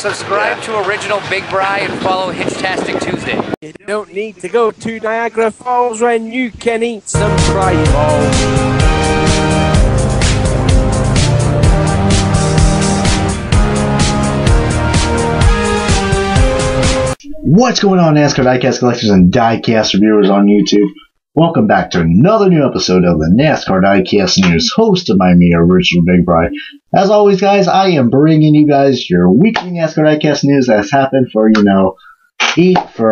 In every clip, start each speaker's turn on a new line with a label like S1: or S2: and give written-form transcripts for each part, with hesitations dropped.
S1: Subscribe to Original Big Bri and follow Hitchtastic Tuesday.
S2: You don't need to go to Niagara Falls when you can eat some tribals.
S3: What's going on, NASCAR Diecast collectors and Diecast reviewers on YouTube? Welcome back to another new episode of the NASCAR Diecast News, hosted by me, Original Big Bri. As always, guys, I am bringing you guys your weekly NASCAR Diecast news that's happened for,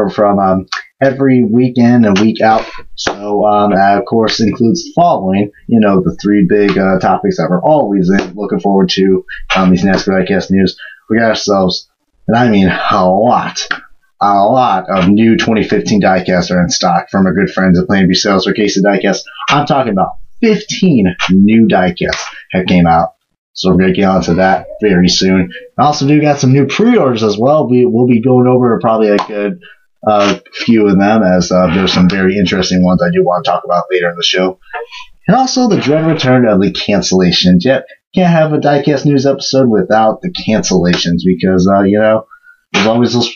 S3: from every weekend and week out. So, of course, includes the following, the three big topics that we're always looking forward to on these NASCAR Diecast news. We got ourselves, and I mean a lot of new 2015 diecasts are in stock from our good friends at KBB Sales for KC Diecast. I'm talking about 15 new diecasts have came out. So we're going to get onto that very soon. I also do got some new pre-orders as well. We'll be going over probably a good few of them, as there's some very interesting ones I do want to talk about later in the show. And also the dread return of the cancellations. Yet, can't have a diecast news episode without the cancellations because,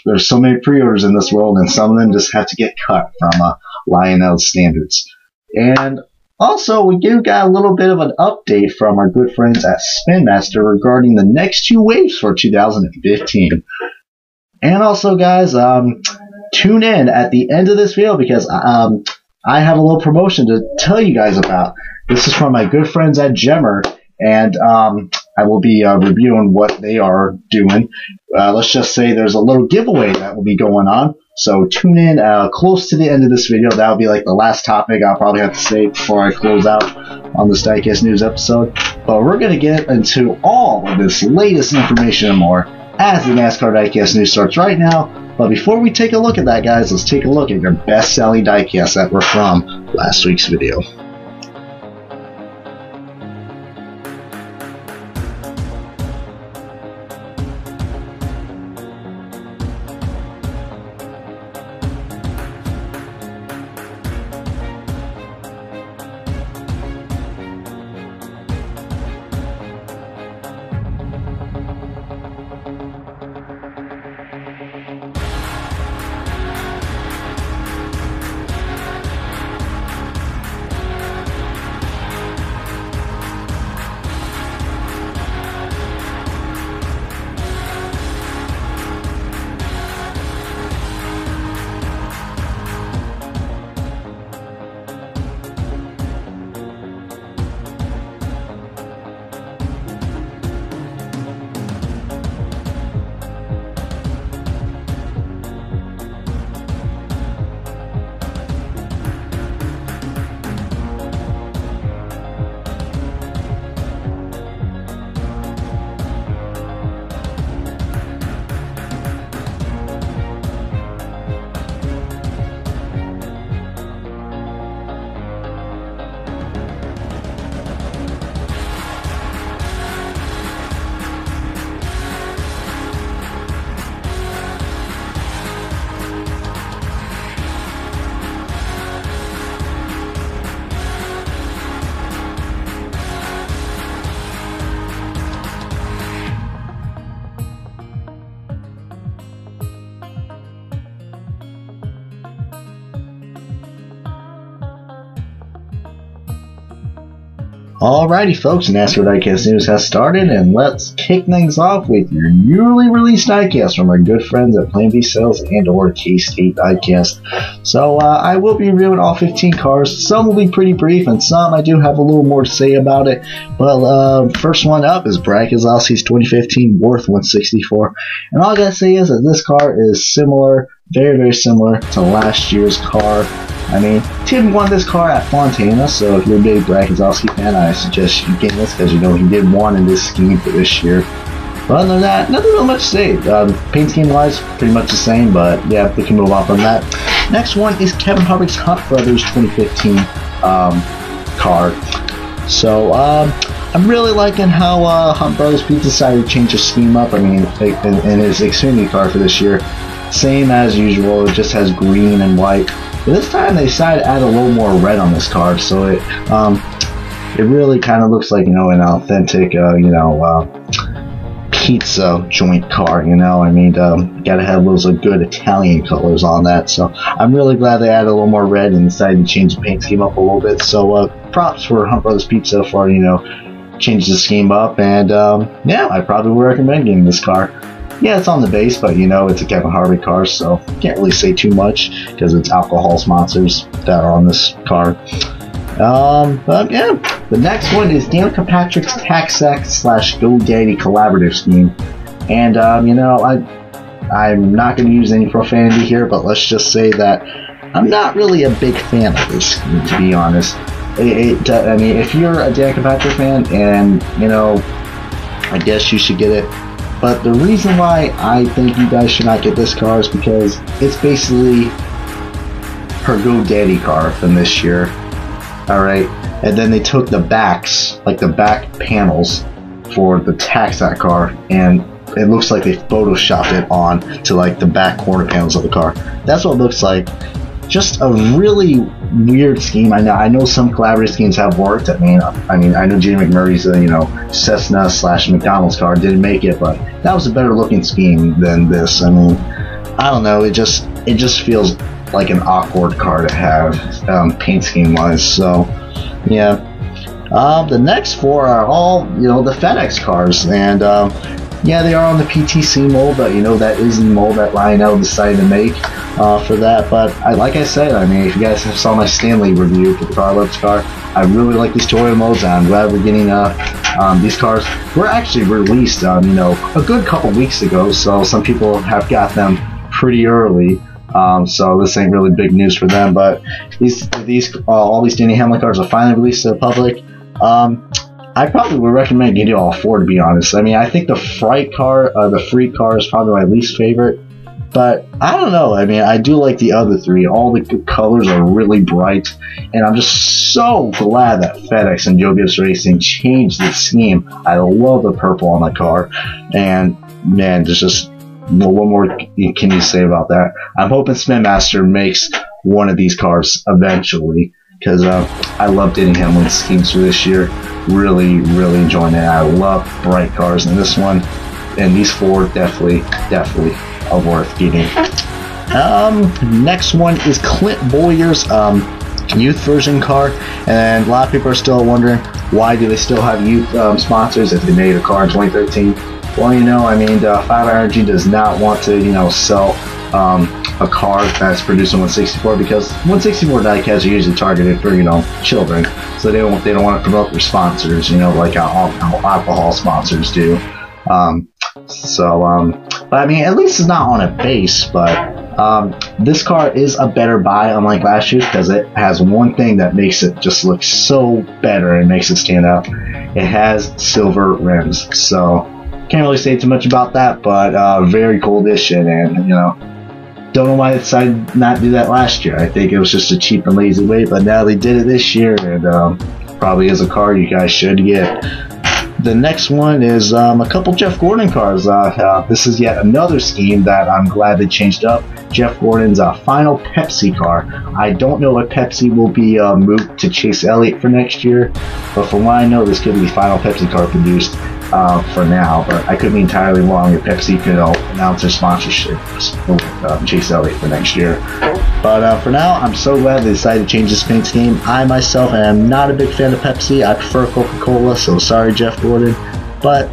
S3: there's so many pre-orders in this world, and some of them just have to get cut from Lionel standards. And also, we do got a little bit of an update from our good friends at Spin Master regarding the next two waves for 2015. And also, guys, tune in at the end of this video because I have a little promotion to tell you guys about. This is from my good friends at Gemma, and I will be reviewing what they are doing. Let's just say there's a little giveaway that will be going on. So tune in close to the end of this video. That will be like the last topic I'll probably have to say before I close out on this Diecast News episode. But we're going to get into all of this latest information and more as the NASCAR Diecast News starts right now. But before we take a look at that, guys, let's take a look at your best-selling diecasts that were from last week's video. Alrighty, folks, NASCAR Diecast News has started, and let's kick things off with your newly released diecast from our good friends at KBB Sales and or K-State Diecast. So I will be reviewing all 15 cars. Some will be pretty brief, and some I do have a little more to say about it. Well, first one up is Brad Keselowski's 2015 Worth 164, and all I gotta say is that this car is similar, very, very similar to last year's car. I mean, Tim won this car at Fontana, so if you're a big Brad Keselowski fan, I suggest you get this because he did one in this scheme for this year. But other than that, nothing really much to say. Paint scheme wise, pretty much the same, but yeah, we can move on from that. Next one is Kevin Harvick's Hunt Brothers 2015 car. So, I'm really liking how Hunt Brothers decided to change the scheme up. I mean, in his Xfinity car for this year, same as usual, it just has green and white. But this time they decided to add a little more red on this car, so it really kind of looks like, an authentic, pizza joint car, you know. I mean, gotta have those good Italian colors on that. So I'm really glad they added a little more red and decided to change the paint scheme up a little bit. So props for Hunt Brothers Pizza for, you know, changing the scheme up. And yeah, I probably would recommend getting this car. Yeah, it's on the base, but you know, it's a Kevin Harvick car, so can't really say too much because it's alcohol sponsors that are on this car. But yeah, the next one is Daniel Kirkpatrick's TaxX/GoDaddy collaborative scheme. And you know, I'm not going to use any profanity here, but let's just say that I'm not really a big fan of this scheme, to be honest. I mean, if you're a Daniel Kirkpatrick fan, and you know, I guess you should get it. But the reason why I think you guys should not get this car is because it's basically her GoDaddy car from this year. Alright, and then they took the backs, like the back panels for the TaxX car, and it looks like they photoshopped it on to like the back corner panels of the car. That's what it looks like. Just a really weird scheme. I know some collaborative schemes have worked. I mean, I know Gene McMurray's, you know, Cessna/McDonald's car didn't make it, but that was a better looking scheme than this. I mean, I don't know. It just feels like an awkward car to have, paint scheme wise. So, yeah. The next four are all, you know, the FedEx cars, and yeah, they are on the PTC mold, but you know, that is the mold that Lionel decided to make for that. But like I said, I mean, if you guys saw my Stanley review for the Car Loves car, I really like these Toyota molds, and I'm glad we're getting these cars. Were actually released, you know, a good couple weeks ago, so some people have got them pretty early. So this ain't really big news for them, but all these Denny Hamlin cars are finally released to the public. I probably would recommend getting all four, to be honest. I mean, I think the Freak car is probably my least favorite, but I don't know. I mean, I do like the other three. All the colors are really bright, and I'm just so glad that FedEx and Joe Gibbs Racing changed the scheme. I love the purple on the car, and man, there's just, well, what more can you say about that? I'm hoping Spin Master makes one of these cars eventually, because I love Denny Hamlin's schemes for this year. Really enjoying it. I love bright cars, and this one and these four definitely are worth getting. Next one is Clint Bowyer's youth version car, and a lot of people are still wondering, why do they still have youth sponsors if they made a car in 2013? Well, you know, I mean, 5 Energy does not want to, you know, sell a car that's produced in 164, because 164 diecasts are usually targeted for, you know, children, so they don't want to promote their sponsors, you know, like how alcohol sponsors do. But I mean, at least it's not on a base. But this car is a better buy, unlike last year's, because it has one thing that makes it just look so better and makes it stand out. It has silver rims, so can't really say too much about that, but very cool addition, and you know, don't know why they decided not to do that last year. I think it was just a cheap and lazy way, but now they did it this year, and probably is a car you guys should get. The next one is a couple Jeff Gordon cars. This is yet another scheme that I'm glad they changed up. Jeff Gordon's final Pepsi car. I don't know if Pepsi will be moved to Chase Elliott for next year, but from what I know, this could be the final Pepsi car produced for now. But I could be entirely wrong if Pepsi could announce their sponsorship with Chase Elliott for next year. But for now, I'm so glad they decided to change this paint scheme. I myself am not a big fan of Pepsi. I prefer Coca-Cola, so sorry, Jeff Gordon. But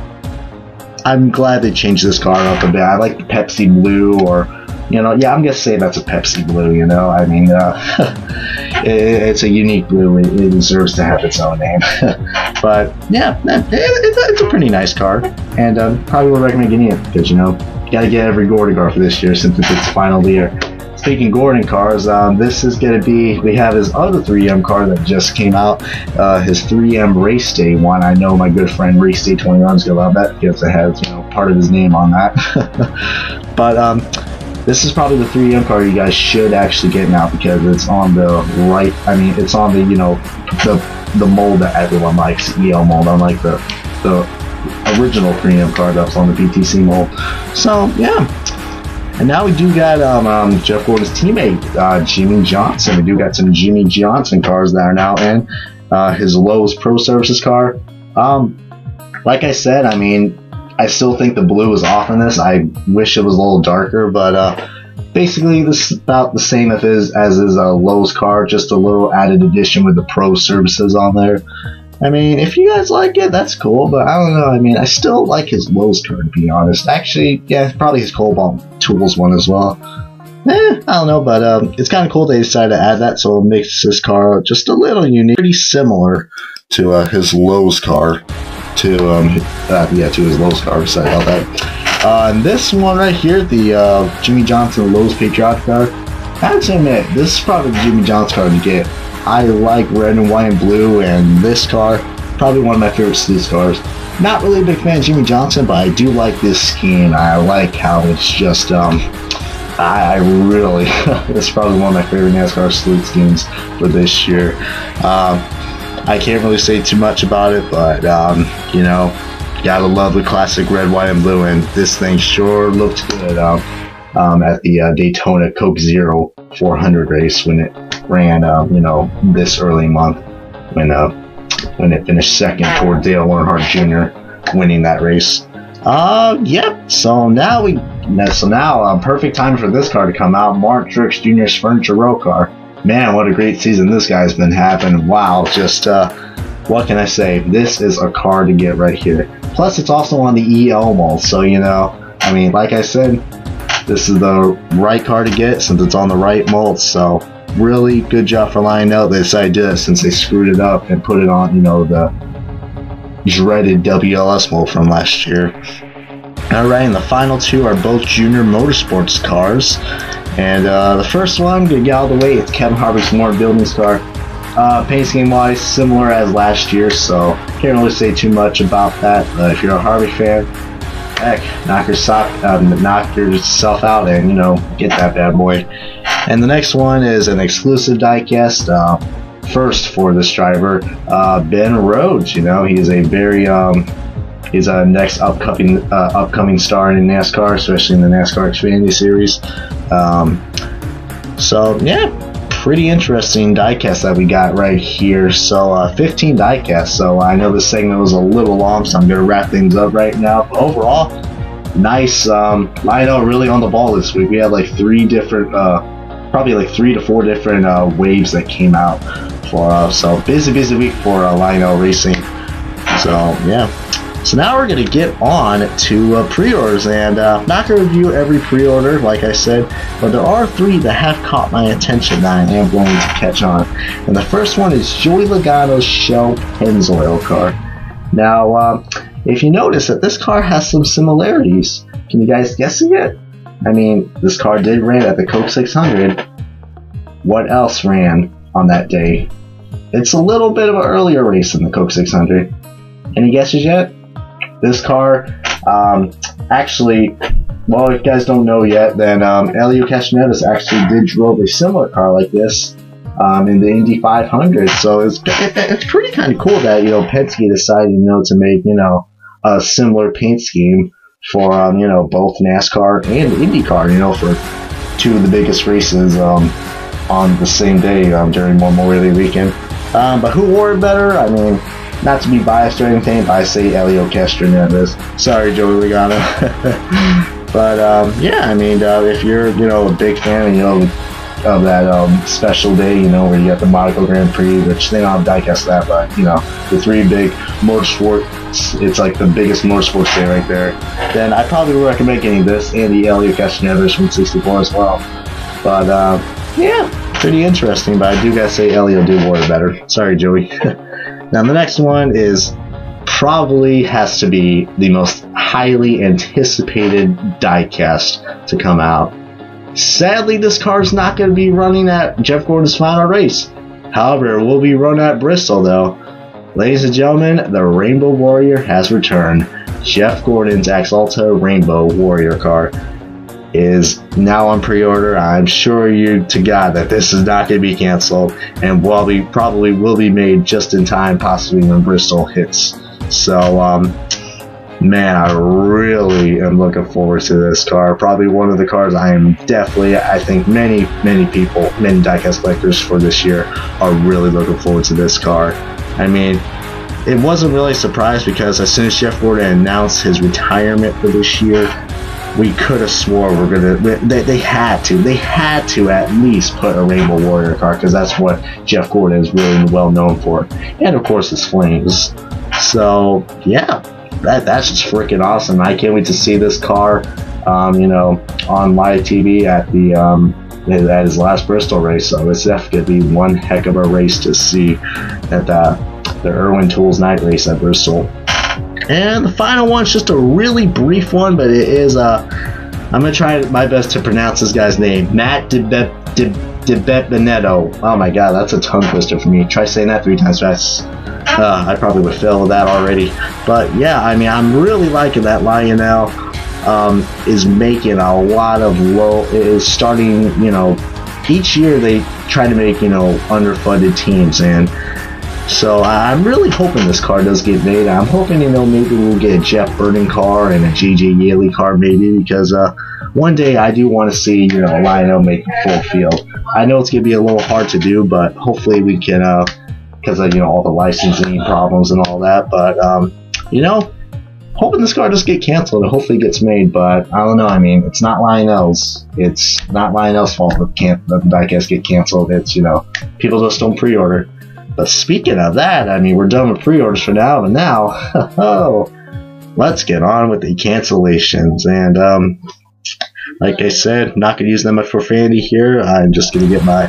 S3: I'm glad they changed this car up a bit. I like the Pepsi Blue, or, you know, yeah, I'm going to say that's a Pepsi Blue, you know. I mean, it's a unique blue. It deserves to have its own name. But, yeah, it's a pretty nice car. And probably would recommend getting it, because, you know, got to get every Gordon car for this year since it's its final year. Speaking Gordon cars, this is going to be, we have his other 3M car that just came out, his 3M Race Day one. I know my good friend Race Day 21 is going to love that, because it has, you know, part of his name on that. But this is probably the 3M car you guys should actually get now, because it's on the right, I mean, it's on the, you know, the mold that everyone likes, EL mold, unlike the original 3M car that's on the PTC mold. So, yeah. And now we do got Jeff Gordon's teammate, Jimmy Johnson. We do got some Jimmy Johnson cars that are now in his Lowe's Pro Services car. Like I said, I mean, I still think the blue is off in this. I wish it was a little darker, but basically this is about the same as his Lowe's car, just a little added addition with the pro services on there. I mean, if you guys like it, that's cool, but I don't know. I mean, I still like his Lowe's car, to be honest. Actually, yeah, probably his Cobalt Tools one as well. I don't know, but it's kind of cool they decided to add that, so it makes this car just a little unique. Pretty similar to his Lowe's car. To his Lowe's car, sorry about that. And this one right here, the Jimmy Johnson Lowe's Patriotic car, I have to admit, this is probably the Jimmy Johnson car to get. I like red and white and blue, and this car, probably one of my favorite sleece cars. Not really a big fan of Jimmy Johnson, but I do like this scheme. I like how it's just, I really, it's probably one of my favorite NASCAR sleece schemes for this year. I can't really say too much about it, but, you know, gotta love the classic red, white, and blue, and this thing sure looked good at the Daytona Coke Zero 400 race when it ran, you know, this early month when it finished second toward Dale Earnhardt Jr. winning that race. Yep. So now perfect time for this car to come out. Mark Truex Jr.'s Furniture Row car. Man, what a great season this guy's been having. Wow, just what can I say? This is a car to get right here. Plus, it's also on the EL mold, so you know, I mean, like I said, this is the right car to get since it's on the right mold. So really good job for Lionel. They decided to do it since they screwed it up and put it on, you know, the dreaded WLS mold from last year. Alright, and the final two are both junior motorsports cars. And the first one, to get out of the way, it's Kevin Harvick's More Buildings car. Paint scheme wise, similar as last year, so can't really say too much about that. If you're a Harvick fan, heck, knock yourself out and, you know, get that bad boy. And the next one is an exclusive diecast, first for this driver, Ben Rhodes. You know, he's a very he's a next upcoming star in NASCAR, especially in the NASCAR Xfinity Series. So yeah, pretty interesting diecast that we got right here. So 15 diecasts. So I know this segment was a little long, so I'm gonna wrap things up right now. But overall, nice. I know, really on the ball this week. We had like three different, probably like 3 to 4 different waves that came out for us. So busy week for Lionel Racing. So yeah. So now we're going to get on to pre-orders, and not going to review every pre-order, like I said, but there are 3 that have caught my attention that I am going to catch on. And the first one is Joey Logano's Shell Pennzoil car. Now, if you notice that this car has some similarities, can you guys guess it yet? I mean, this car did run at the Coke 600. What else ran on that day? It's a little bit of an earlier race than the Coke 600. Any guesses yet? This car, actually, well, if you guys don't know yet, then Elio Castroneves actually did drove a similar car like this in the Indy 500. So it's pretty kind of cool that, you know, Penske decided, you know, to make, you know, a similar paint scheme for, you know, both NASCAR and IndyCar, you know, for 2 of the biggest races on the same day during Memorial Day weekend. But who wore it better? I mean, not to be biased or anything, but I say Elio Castroneves. Sorry, Joey Logano. But yeah, I mean, if you're, you know, a big fan, you know, of that special day, you know, where you got the Monaco Grand Prix, which they don't have diecast of that, but you know, the 3 big motorsports, it's like the biggest motorsports day right there. Then I probably would recommend getting this and the Elio Castroneves from 64 as well. But yeah, pretty interesting. But I do gotta say, Elio did wear it better. Sorry, Joey. Now the next one is probably has to be the most highly anticipated diecast to come out. Sadly, this car is not going to be running at Jeff Gordon's final race. However, it will be run at Bristol though. Ladies and gentlemen, the Rainbow Warrior has returned. Jeff Gordon's Axalta Rainbow Warrior car is now on pre-order. I'm sure you to God that this is not going to be canceled, and probably will be made just in time, possibly when Bristol hits. So, man, I really am looking forward to this car. Probably one of the cars I think many people, many diecast collectors for this year are really looking forward to this car. I mean, it wasn't really a surprise because as soon as Jeff Gordon announced his retirement for this year, we could have swore they had to at least put a Rainbow Warrior car, because that's what Jeff Gordon is really well known for, and of course his flames. So yeah, that's just freaking awesome. I can't wait to see this car, you know, on live TV at the at his last Bristol race. So it's definitely gonna be one heck of a race to see at the Irwin Tools night race at Bristol. And the final one's just a really brief one, but it is I'm gonna try my best to pronounce this guy's name, Matt DiBenedetto. Oh my god, that's a tongue twister for me. Try saying that 3 times fast. I probably would fail with that already. But yeah, I mean, I'm really liking that Lionel is making a lot of is starting, you know, each year they try to make, you know, underfunded teams, and so I'm really hoping this car does get made. I'm hoping, you know, maybe we'll get a Jeff Burton car and a J.J. Yaley car maybe, because one day I do want to see, you know, Lionel make a full field. I know it's going to be a little hard to do, but hopefully we can, because of, you know, all the licensing problems and all that. But, you know, hoping this car does get canceled and hopefully gets made. But I don't know. I mean, it's not Lionel's. It's not Lionel's fault that the diecast get canceled. It's, you know, people just don't pre-order. But speaking of that, I mean, we're done with pre-orders for now, but now, let's get on with the cancellations. And like I said, not going to use that much profanity here. I'm just going to get my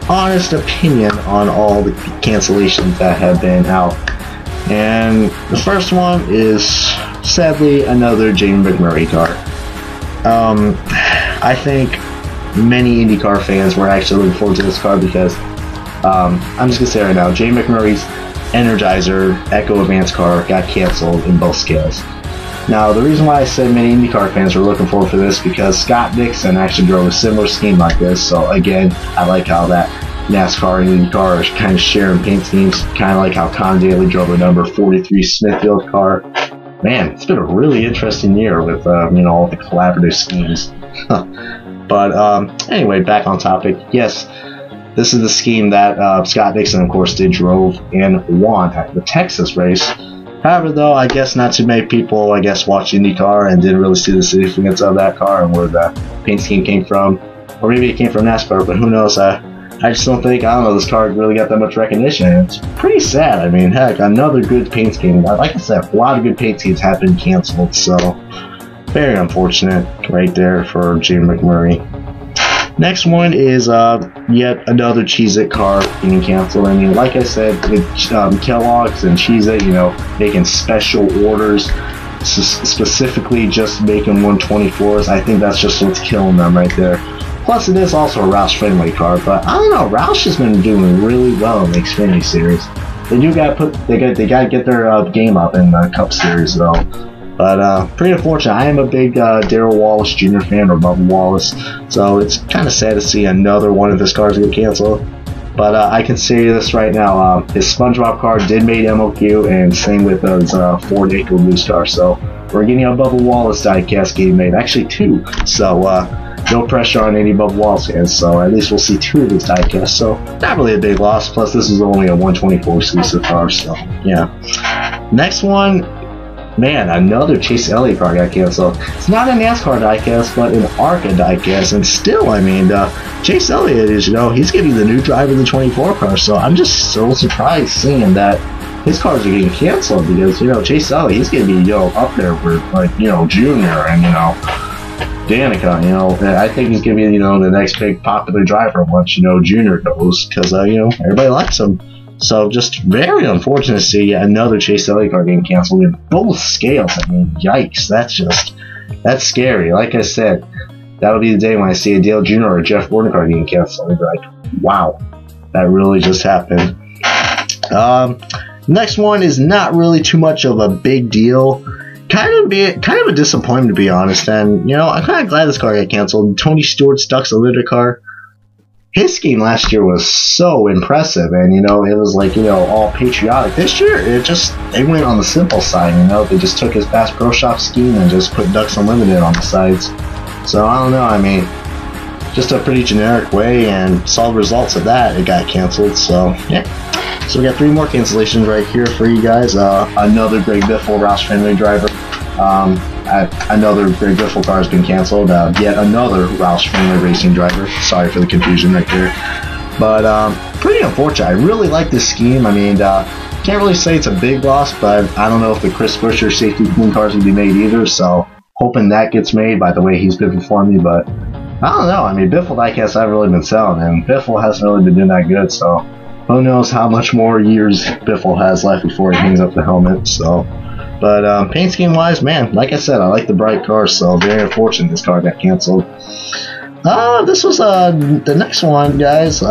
S3: honest opinion on all the cancellations that have been out. And the first one is, sadly, another Jamie McMurray car. I think many IndyCar fans were actually looking forward to this car because I'm just going to say right now, Jamie McMurray's Energizer Echo Advance car got canceled in both scales. Now, the reason why I said many IndyCar fans were looking forward for this because Scott Dixon actually drove a similar scheme like this. So again, I like how that NASCAR and IndyCar are kind of sharing paint schemes, kind of like how Con Daly drove a number 43 Smithfield car. Man, it's been a really interesting year with you know, all the collaborative schemes. But anyway, back on topic. Yes, this is the scheme that Scott Dixon, of course, drove and won at the Texas race. However, though, I guess not too many people, I guess, watched IndyCar and didn't really see the significance of that car and where the paint scheme came from. Or maybe it came from NASCAR, but who knows. I just don't think, I don't know, this car really got that much recognition. It's pretty sad. I mean, heck, another good paint scheme. Like I said, a lot of good paint schemes have been canceled, so very unfortunate right there for Jamie McMurray. Next one is yet another Cheez-It car being canceled. I mean, like I said, with Kellogg's and Cheez-It, you know, making special orders, specifically just making 124s, I think that's just what's killing them right there. Plus, it is also a Roush-friendly car, but I don't know, Roush has been doing really well in the Xfinity Series. They do they got to get their game up in the Cup Series though. But pretty unfortunate. I am a big Darrell Wallace Jr. fan, or Bubba Wallace, so it's kind of sad to see another one of his cars get canceled. But I can say this right now, his SpongeBob car did make MOQ, and same with his Ford EcoBoost car. So we're getting a Bubba Wallace diecast game made, actually 2. So no pressure on any Bubba Wallace fans. So at least we'll see 2 of these diecasts. So not really a big loss. Plus this is only a 124 exclusive car. So yeah. Next one. Man, another Chase Elliott car got canceled. It's not a NASCAR diecast, but an ARCA diecast. And still, I mean, Chase Elliott is, you know, he's getting the new driver of the 24 car. So I'm just so surprised seeing that his cars are getting canceled because, you know, Chase Elliott, he's going to be, you know, up there with, like, you know, Junior and, you know, Danica, you know. And I think he's going to be, you know, the next big popular driver once, you know, Junior goes because, you know, everybody likes him. So just very unfortunate to see another Chase Elliott car getting canceled in both scales. I mean, yikes, that's scary. Like I said, that'll be the day when I see a Dale Jr. or a Jeff Gordon car getting canceled. I'll be like, wow, that really just happened. Next one is not really too much of a big deal. Kind of a disappointment, to be honest. And, you know, I'm kind of glad this car got canceled. Tony Stewart's Ducks Unlimited car. His scheme last year was so impressive, and, you know, it was like, you know, all patriotic. This year, they went on the simple side, you know. They just took his Bass Pro Shop scheme and just put Ducks Unlimited on the sides. So, I don't know, I mean, just a pretty generic way, and saw the results of that. It got canceled, so, yeah. So we got 3 more cancellations right here for you guys. Another Greg Biffle Roush Fenway driver. Another Greg Biffle car has been canceled. Yet another Roush Fenway racing driver. Sorry for the confusion right there. But pretty unfortunate. I really like this scheme. I mean, can't really say it's a big loss, but I don't know if the Chris Buescher safety clean cars will be made either. So hoping that gets made by the way he's been performing. But I don't know. I mean, Biffle diecast I've really been selling, and Biffle hasn't really been doing that good. So who knows how much more years Biffle has left before he hangs up the helmet. So, but paint scheme wise, man, like I said, I like the bright car. So very unfortunate this car got canceled. This was the next one, guys.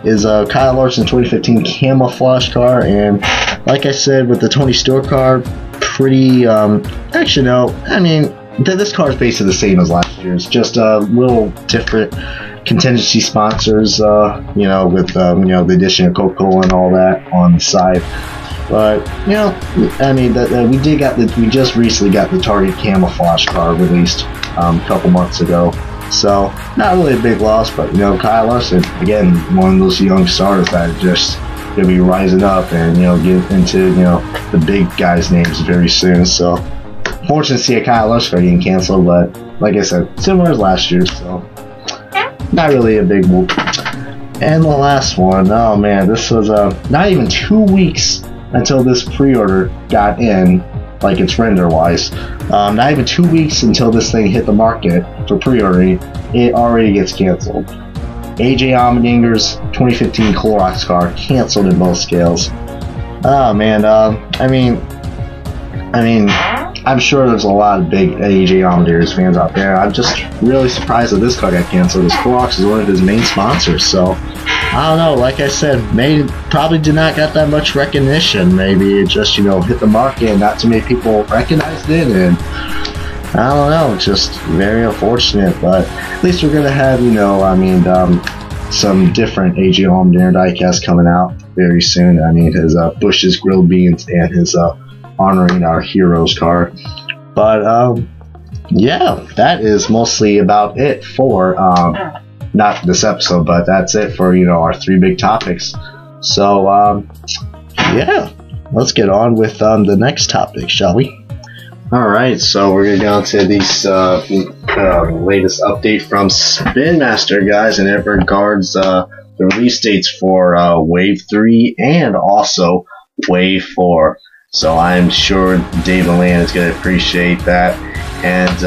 S3: Is Kyle Larson's 2015 camouflage car, and like I said with the Tony Stewart car, pretty actually no, I mean this car is basically the same as last year's, just a little different contingency sponsors, you know, with you know, the addition of Coca-Cola and all that on the side. But you know, I mean, we just recently got the Target camouflage car released a couple months ago. So, not really a big loss, but, you know, Kyle Larson, again, one of those young stars that are just going to be rising up and, you know, get into, you know, the big guys' names very soon. So, fortunate to see a Kyle Larson getting canceled, but, like I said, similar as last year, so, not really a big move. And the last one, oh man, this was not even 2 weeks until this pre-order got in, like it's render-wise. Not even 2 weeks until this thing hit the market for pre-ordering, it already gets canceled. AJ Allmendinger's 2015 Clorox car canceled in both scales. Oh man, I mean, I'm sure there's a lot of big AJ Allmendinger's fans out there. I'm just really surprised that this car got canceled, as Clorox is one of his main sponsors. So I don't know. Like I said, probably did not get that much recognition. Maybe it just, you know, hit the market and not too many people recognized it, and I don't know. It's just very unfortunate. But at least we're gonna have, you know, I mean, some different AJ Allmendinger diecast coming out very soon. I mean, his Bush's grilled beans and his honoring our heroes car. But yeah, that is mostly about it for not this episode, but that's it for, you know, our 3 big topics. So yeah, let's get on with the next topic, shall we? Alright, so we're gonna go to these latest update from Spin Master, guys, and it regards the release dates for Wave 3 and also Wave 4. So I'm sure Dave and Lan is going to appreciate that. And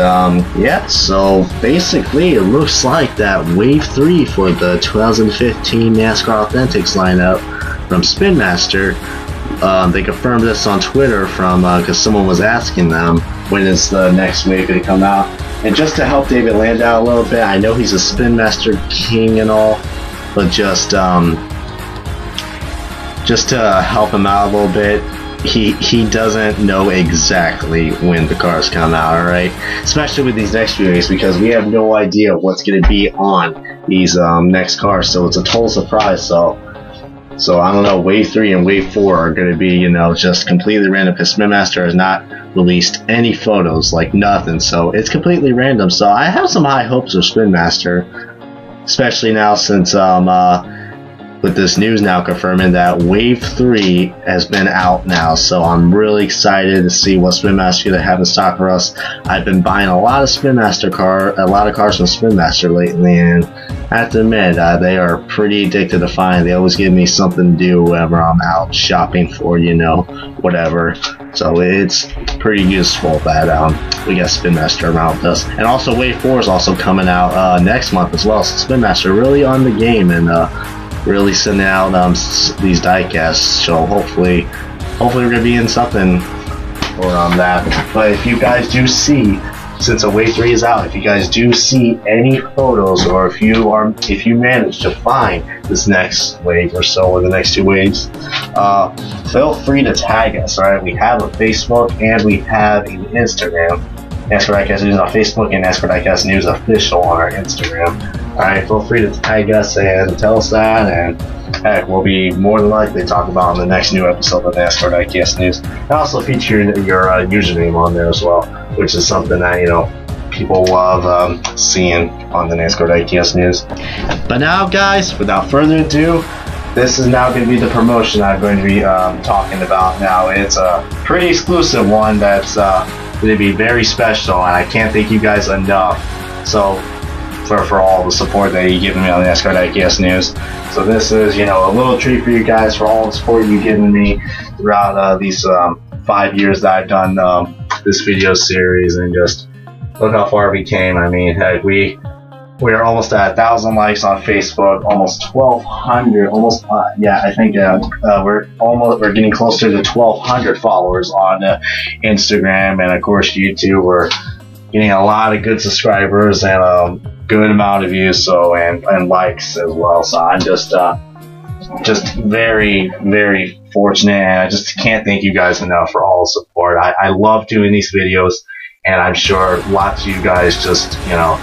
S3: yeah, so basically it looks like that Wave 3 for the 2015 NASCAR Authentics lineup from Spin Master, they confirmed this on Twitter from because someone was asking them when is the next wave going to come out. And just to help David Land out a little bit, I know he's a Spin Master king and all, but just to help him out a little bit, he doesn't know exactly when the cars come out, alright? Especially with these next few days, because we have no idea what's going to be on these next cars, so it's a total surprise. So I don't know, Wave 3 and Wave 4 are going to be, you know, just completely random, because Spin Master has not released any photos, like nothing, so it's completely random. So I have some high hopes of Spin Master, especially now since with this news now confirming that Wave 3 has been out now. So I'm really excited to see what Spin Master going to have in stock for us. I've been buying a lot of cars from Spin Master lately, and I have to admit, they are pretty addicted to find. They always give me something to do whenever I'm out shopping for, you know, whatever. So it's pretty useful that we got Spin Master around with us. And also Wave 4 is also coming out next month as well. So Spin Master really on the game and really sending out these diecasts. So hopefully we're gonna be in something for that. But if you guys do see, since a Wave 3 is out, if you guys do see any photos, or if you manage to find this next wave or so, or the next 2 waves, feel free to tag us. Alright, we have a Facebook and we have an Instagram. NASCAR Diecast News on Facebook and NASCAR Diecast News Official on our Instagram. Alright, feel free to tag us and tell us that, and heck, we'll be more than likely to talk about on the next new episode of NASCAR Diecast News. And also feature your username on there as well, which is something that, you know, people love seeing on the NASCAR Diecast News. But now, guys, without further ado, this is now going to be the promotion I'm going to be talking about now. It's a pretty exclusive one that's going to be very special, and I can't thank you guys enough. So for all the support that you've given me on the NASCAR Diecast news. So this is, you know, a little treat for you guys for all the support you've given me throughout these 5 years that I've done this video series, and just look how far we came. I mean, heck, we are almost at 1,000 likes on Facebook, almost 1,200, almost yeah, I think we're getting closer to 1,200 followers on Instagram, and of course YouTube. We're getting a lot of good subscribers and a good amount of views, so and likes as well. So I'm just very, very fortunate, and I just can't thank you guys enough for all the support. I love doing these videos, and I'm sure lots of you guys just, you know,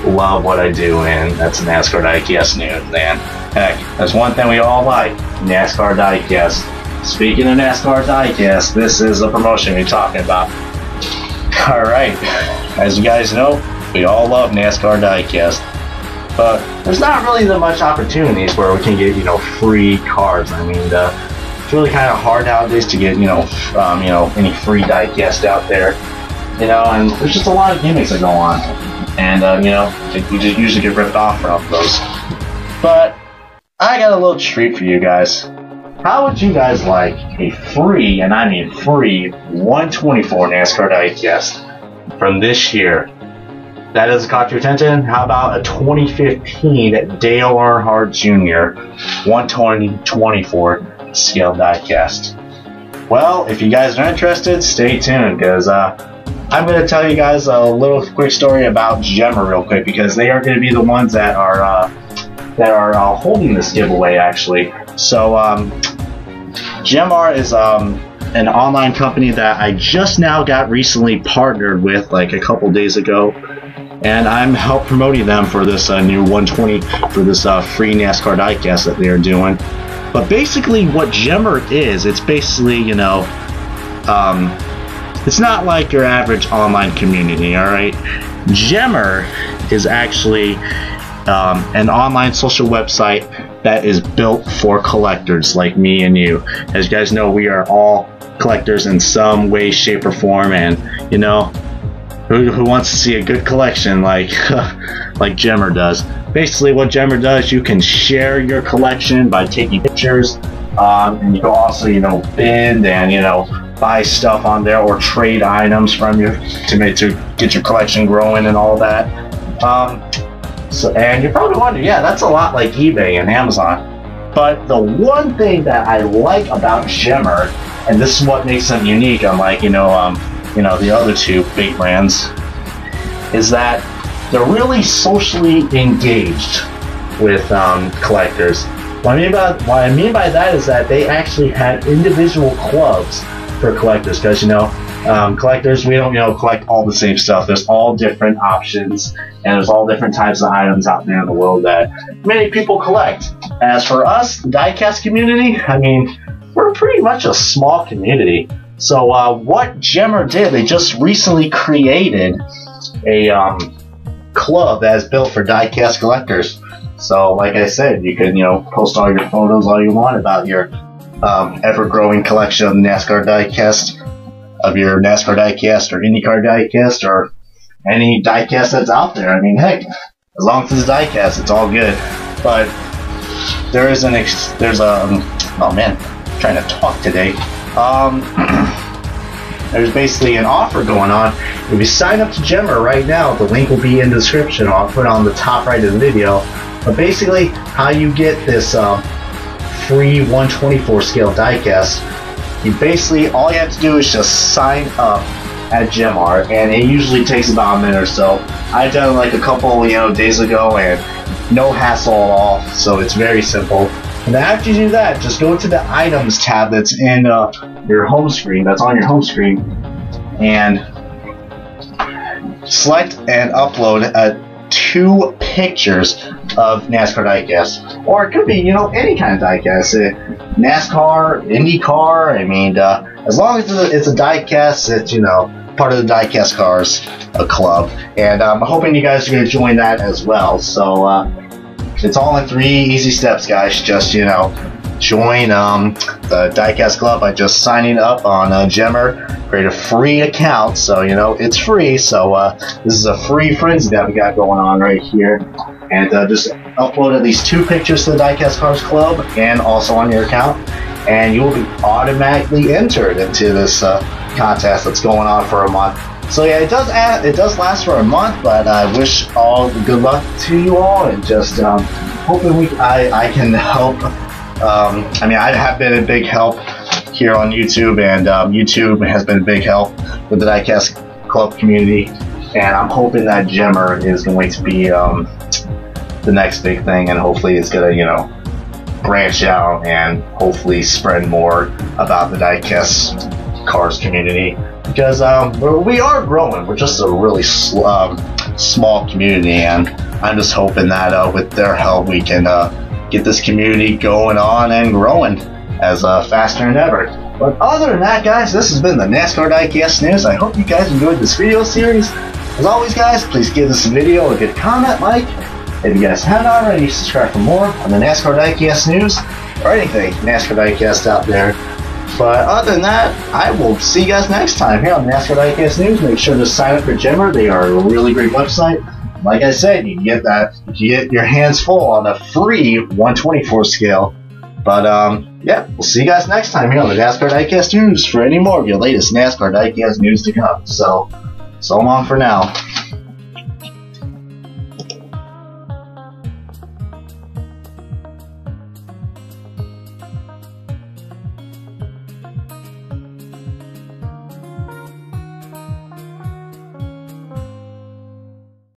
S3: love what I do, and that's NASCAR Diecast news. And heck, that's one thing we all like, NASCAR Diecast. Speaking of NASCAR Diecast, this is the promotion we're talking about. Alright, as you guys know, we all love NASCAR Diecast, but there's not really that much opportunities where we can get, you know, free cards. I mean, it's really kind of hard nowadays to get, you know, any free diecast out there, you know, and there's just a lot of gimmicks that go on, and you know, you just usually get ripped off from those. But I got a little treat for you guys. How would you guys like a free, and I mean free, 124 NASCAR Diecast from this year? That doesn't caught your attention? How about a 2015 Dale Earnhardt Jr. 124 scale diecast? Well, if you guys are interested, stay tuned, because I'm going to tell you guys a little quick story about Gemma real quick, because they are going to be the ones that are holding this giveaway, actually. So Gemma is an online company that I just now got recently partnered with, like a couple days ago, and I'm help promoting them for this new 120 for this free NASCAR diecast that they are doing. But basically, what Gemma is, it's basically, you know, it's not like your average online community. All right, Gemma is actually an online social website that is built for collectors like me and you. As you guys know, we are all collectors in some way, shape, or form, and you know, who wants to see a good collection like like Gemma does? Basically, what Gemma does, you can share your collection by taking pictures, and you can also, you know, bid and, you know, buy stuff on there, or trade items from you to get your collection growing and all that. So, and you're probably wondering, yeah, that's a lot like eBay and Amazon. But the one thing that I like about Gemma, and this is what makes them unique, unlike, you know, the other two big brands, is that they're really socially engaged with collectors. What I mean by that is that they actually have individual clubs for collectors, because, you know, collectors, we don't, you know, collect all the same stuff. There's all different options, and there's all different types of items out there in the world that many people collect. As for us, the diecast community, I mean, we're pretty much a small community. So what Gemma did, they just recently created a club that is built for diecast collectors. So like I said, you can, you know, post all your photos all you want about your ever-growing collection of NASCAR diecast, of your NASCAR diecast or IndyCar diecast or any diecast that's out there. I mean, heck, as long as it's a diecast, it's all good. But there's oh man, I'm trying to talk today. There's basically an offer going on. If you sign up to Gemma right now, the link will be in the description. I'll put it on the top right of the video. But basically, how you get this free 124 scale diecast, you basically, all you have to do is just sign up at Gemma, and it usually takes about a minute or so. I've done it like a couple, you know, days ago, and no hassle at all. So it's very simple. And after you do that, just go to the items tab that's in your home screen, that's on your home screen, and select and upload 2 pictures of NASCAR diecast. Or it could be, you know, any kind of diecast. NASCAR, IndyCar, I mean, as long as it's a diecast, it's, you know, part of the Diecast Cars club. And I'm hoping you guys are going to join that as well. So, it's all in 3 easy steps, guys. Just, you know, join the Diecast Club by just signing up on Gemma. Create a free account, so you know it's free. So this is a free frenzy that we got going on right here, and just upload at least 2 pictures to the Diecast Colors Club and also on your account, and you will be automatically entered into this contest that's going on for a month. So yeah, it does last for a month, but I wish all the good luck to you all, and just hoping I can help. I mean, I have been a big help here on YouTube, and YouTube has been a big help with the Diecast Club community, and I'm hoping that Gemma is going to be the next big thing, and hopefully it's going to, you know, branch out and hopefully spread more about the Diecast cars community, because we are growing. We're just a really small community, and I'm just hoping that with their help we can get this community going on and growing as faster than ever. But other than that, guys, this has been the NASCAR Diecast News. I hope you guys enjoyed this video series. As always, guys, please give this video a good comment, like. If you guys haven't already, subscribe for more on the NASCAR Diecast News or anything NASCAR Diecast out there. But other than that, I will see you guys next time here on the NASCAR Diecast News. Make sure to sign up for Gemma. They are a really great website. Like I said, you can get your hands full on a free 1/24 scale. But yeah, we'll see you guys next time here on the NASCAR Diecast News for any more of your latest NASCAR Diecast news to come. So long for now.